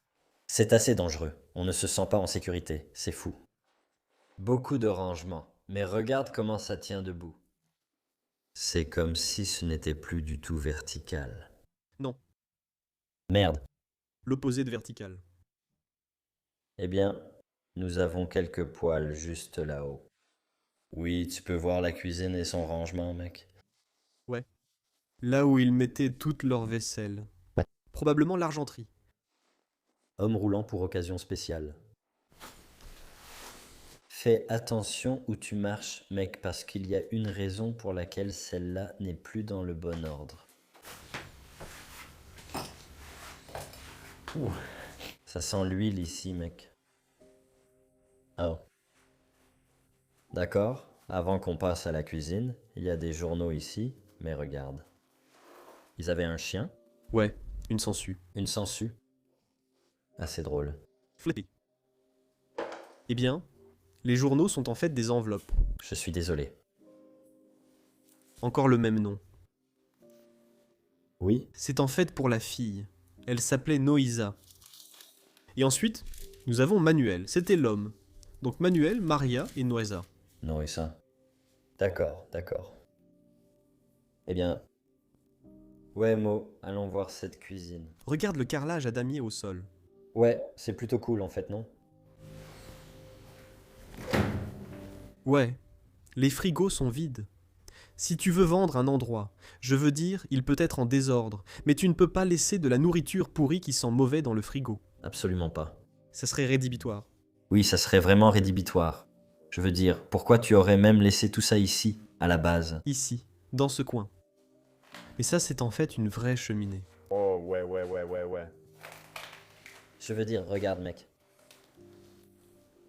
C'est assez dangereux. On ne se sent pas en sécurité. C'est fou. Beaucoup de rangement. Mais regarde comment ça tient debout. C'est comme si ce n'était plus du tout vertical. Non, Merde. l'opposé de vertical. Eh bien, nous avons quelques poils juste là-haut. Oui, tu peux voir la cuisine et son rangement, mec. Ouais. Là où ils mettaient toute leur vaisselle. Ouais. Probablement l'argenterie. Homme roulant pour occasion spéciale. Fais attention où tu marches, mec, parce qu'il y a une raison pour laquelle celle-là n'est plus dans le bon ordre. Ouh. Ça sent l'huile ici, mec. Oh. D'accord, avant qu'on passe à la cuisine, il y a des journaux ici, mais regarde. Ils avaient un chien, Ouais, une sangsue. une sangsue. Assez drôle. Flippy. Eh bien, les journaux sont en fait des enveloppes. Je suis désolé. Encore le même nom. Oui? C'est en fait pour la fille. Elle s'appelait Noïsa. Et ensuite, nous avons Manuel. C'était l'homme. Donc Manuel, Maria et Noïsa. Non, et ça? D'accord. Eh bien... Ouais, Mo, allons voir cette cuisine. Regarde le carrelage à damier au sol. Ouais, c'est plutôt cool en fait, non? Ouais, les frigos sont vides. Si tu veux vendre un endroit, je veux dire, il peut être en désordre, mais tu ne peux pas laisser de la nourriture pourrie qui sent mauvais dans le frigo. Absolument pas. Ça serait rédhibitoire. Oui, ça serait vraiment rédhibitoire. Je veux dire, pourquoi tu aurais même laissé tout ça ici, à la base? Ici, dans ce coin. Mais ça, c'est en fait une vraie cheminée. Oh, ouais. Je veux dire, regarde mec.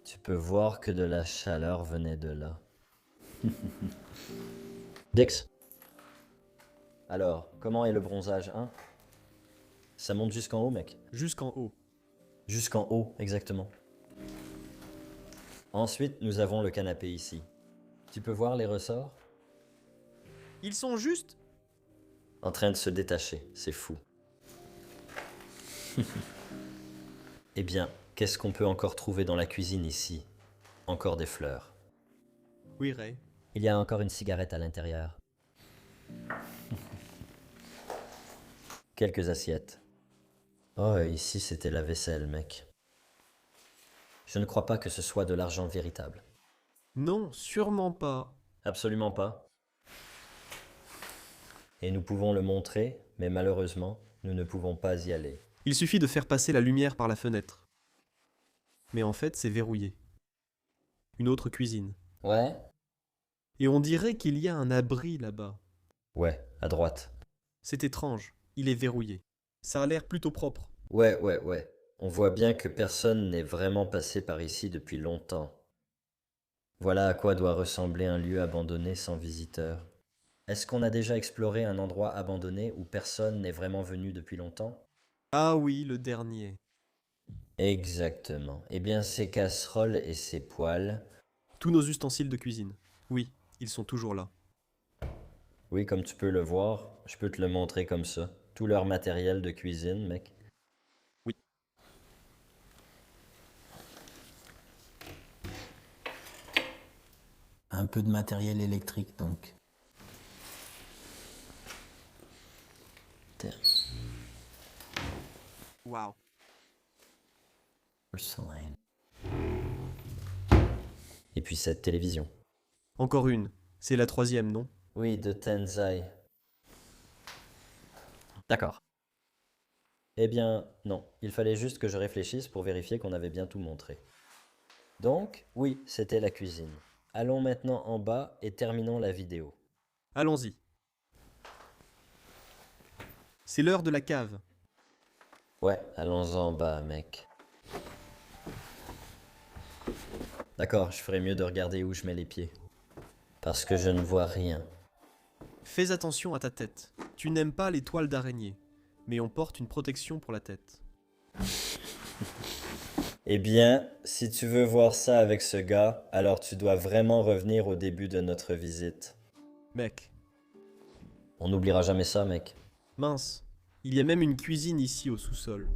Tu peux voir que de la chaleur venait de là. Dex. Alors, comment est le bronzage, hein? Ça monte jusqu'en haut, mec. Jusqu'en haut. Jusqu'en haut, exactement. Ensuite, nous avons le canapé ici. Tu peux voir les ressorts? Ils sont juste... En train de se détacher, c'est fou. Eh bien, qu'est-ce qu'on peut encore trouver dans la cuisine ici? Encore des fleurs. Oui, Ray. Il y a encore une cigarette à l'intérieur. Quelques assiettes. Oh, ici c'était la vaisselle, mec. Je ne crois pas que ce soit de l'argent véritable. Non, sûrement pas. Absolument pas. Et nous pouvons le montrer, mais malheureusement, nous ne pouvons pas y aller. Il suffit de faire passer la lumière par la fenêtre. Mais en fait, c'est verrouillé. Une autre cuisine. Ouais? Et on dirait qu'il y a un abri là-bas. Ouais, à droite. C'est étrange. Il est verrouillé. Ça a l'air plutôt propre. Ouais. On voit bien que personne n'est vraiment passé par ici depuis longtemps. Voilà à quoi doit ressembler un lieu abandonné sans visiteurs. Est-ce qu'on a déjà exploré un endroit abandonné où personne n'est vraiment venu depuis longtemps? Ah oui, le dernier. Exactement. Eh bien, ces casseroles et ces poêles, Tous nos ustensiles de cuisine. Oui, ils sont toujours là. oui, comme tu peux le voir, je peux te le montrer comme ça. Tout leur matériel de cuisine, mec. Oui. Un peu de matériel électrique, donc. Waouh. Porcelain. Et puis cette télévision. Encore une. C'est la troisième, non? Oui, de Tensai. D'accord. Eh bien, non. Il fallait juste que je réfléchisse pour vérifier qu'on avait bien tout montré. Donc, oui, c'était la cuisine. Allons maintenant en bas et terminons la vidéo. Allons-y. C'est l'heure de la cave. Ouais, allons en bas, mec. D'accord, je ferais mieux de regarder où je mets les pieds. Parce que je ne vois rien. Fais attention à ta tête. Tu n'aimes pas les toiles d'araignée, mais on porte une protection pour la tête. Eh bien, si tu veux voir ça avec ce gars, alors tu dois vraiment revenir au début de notre visite. Mec, On n'oubliera jamais ça, mec. mince, il y a même une cuisine ici au sous-sol.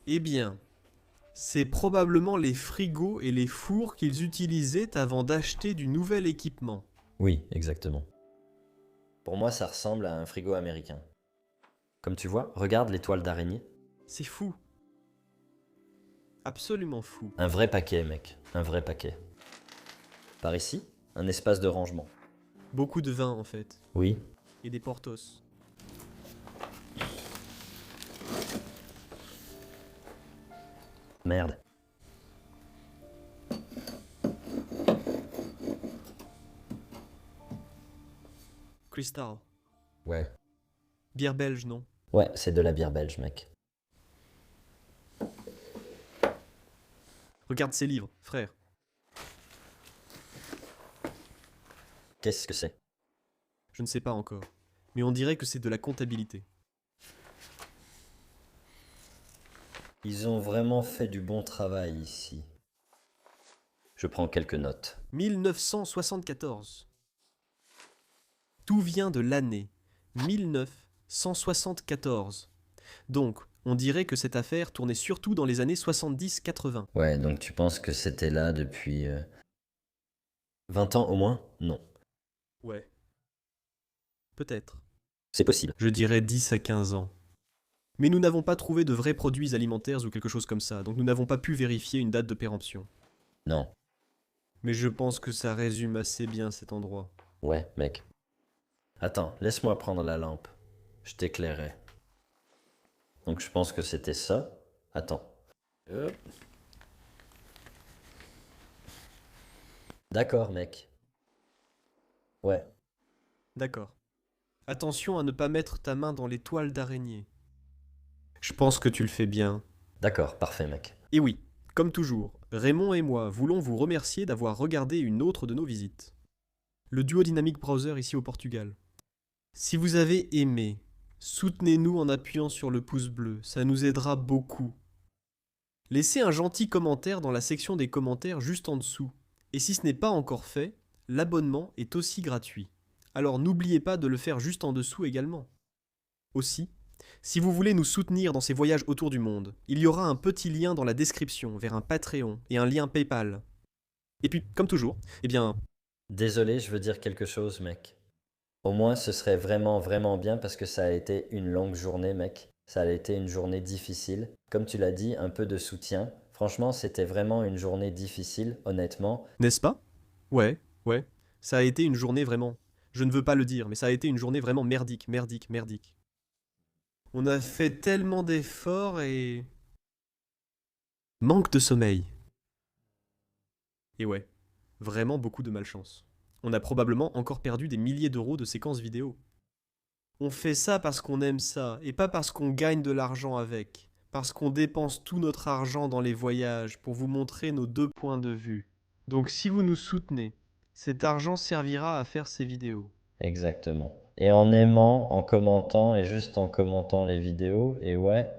Eh bien, c'est probablement les frigos et les fours qu'ils utilisaient avant d'acheter du nouvel équipement. Oui, exactement. Pour moi, ça ressemble à un frigo américain. Comme tu vois, regarde les toiles d'araignée. C'est fou. Absolument fou. Un vrai paquet, mec. Un vrai paquet. Par ici, un espace de rangement. Beaucoup de vin en fait, Oui. et des portos. Merde. Crystal. Ouais. Bière belge, non? Ouais, c'est de la bière belge, mec. Regarde ces livres, frère. Qu'est-ce que c'est? Je ne sais pas encore. Mais on dirait que c'est de la comptabilité. Ils ont vraiment fait du bon travail ici. Je prends quelques notes. 1974. Tout vient de l'année 1974. Donc, on dirait que cette affaire tournait surtout dans les années 70-80. Ouais, donc tu penses que c'était là depuis 20 ans au moins? Non. Ouais. Peut-être. C'est possible. Je dirais 10 à 15 ans. Mais nous n'avons pas trouvé de vrais produits alimentaires ou quelque chose comme ça, donc nous n'avons pas pu vérifier une date de péremption. Non. Mais je pense que ça résume assez bien cet endroit. Ouais, mec. Attends, laisse-moi prendre la lampe. Je t'éclairerai. Donc je pense que c'était ça. Attends. Hop. D'accord, mec. Ouais. D'accord. Attention à ne pas mettre ta main dans les toiles d'araignée. Je pense que tu le fais bien. D'accord, parfait, mec. Et oui, comme toujours, Raymond et moi voulons vous remercier d'avoir regardé une autre de nos visites. Le duo Dynamic Browser ici au Portugal. Si vous avez aimé, soutenez-nous en appuyant sur le pouce bleu, ça nous aidera beaucoup. Laissez un gentil commentaire dans la section des commentaires juste en dessous. Et si ce n'est pas encore fait, l'abonnement est aussi gratuit. Alors n'oubliez pas de le faire juste en dessous également. Aussi, si vous voulez nous soutenir dans ces voyages autour du monde, il y aura un petit lien dans la description vers un Patreon et un lien PayPal. Et puis, comme toujours, eh bien, Désolé, je veux dire quelque chose, mec. Au moins, ce serait vraiment, vraiment bien parce que ça a été une longue journée, mec. Ça a été une journée difficile. Comme tu l'as dit, un peu de soutien. Franchement, c'était vraiment une journée difficile, honnêtement. n'est-ce pas? Ouais, ouais. Ça a été une journée vraiment. Je ne veux pas le dire, mais ça a été une journée vraiment merdique, merdique, merdique. On a fait tellement d'efforts et... Manque de sommeil. Et ouais, vraiment beaucoup de malchance. On a probablement encore perdu des milliers d'euros de séquences vidéo. On fait ça parce qu'on aime ça, et pas parce qu'on gagne de l'argent avec. Parce qu'on dépense tout notre argent dans les voyages pour vous montrer nos deux points de vue. Donc si vous nous soutenez, cet argent servira à faire ces vidéos. Exactement. Et en aimant, en commentant et juste en commentant les vidéos, et ouais,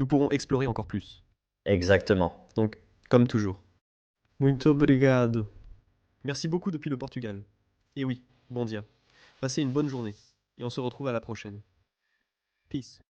nous pourrons explorer encore plus. Exactement. Donc, comme toujours. Muito obrigado. Merci beaucoup depuis le Portugal. Et oui, bon dia. Passez une bonne journée. Et on se retrouve à la prochaine. Peace.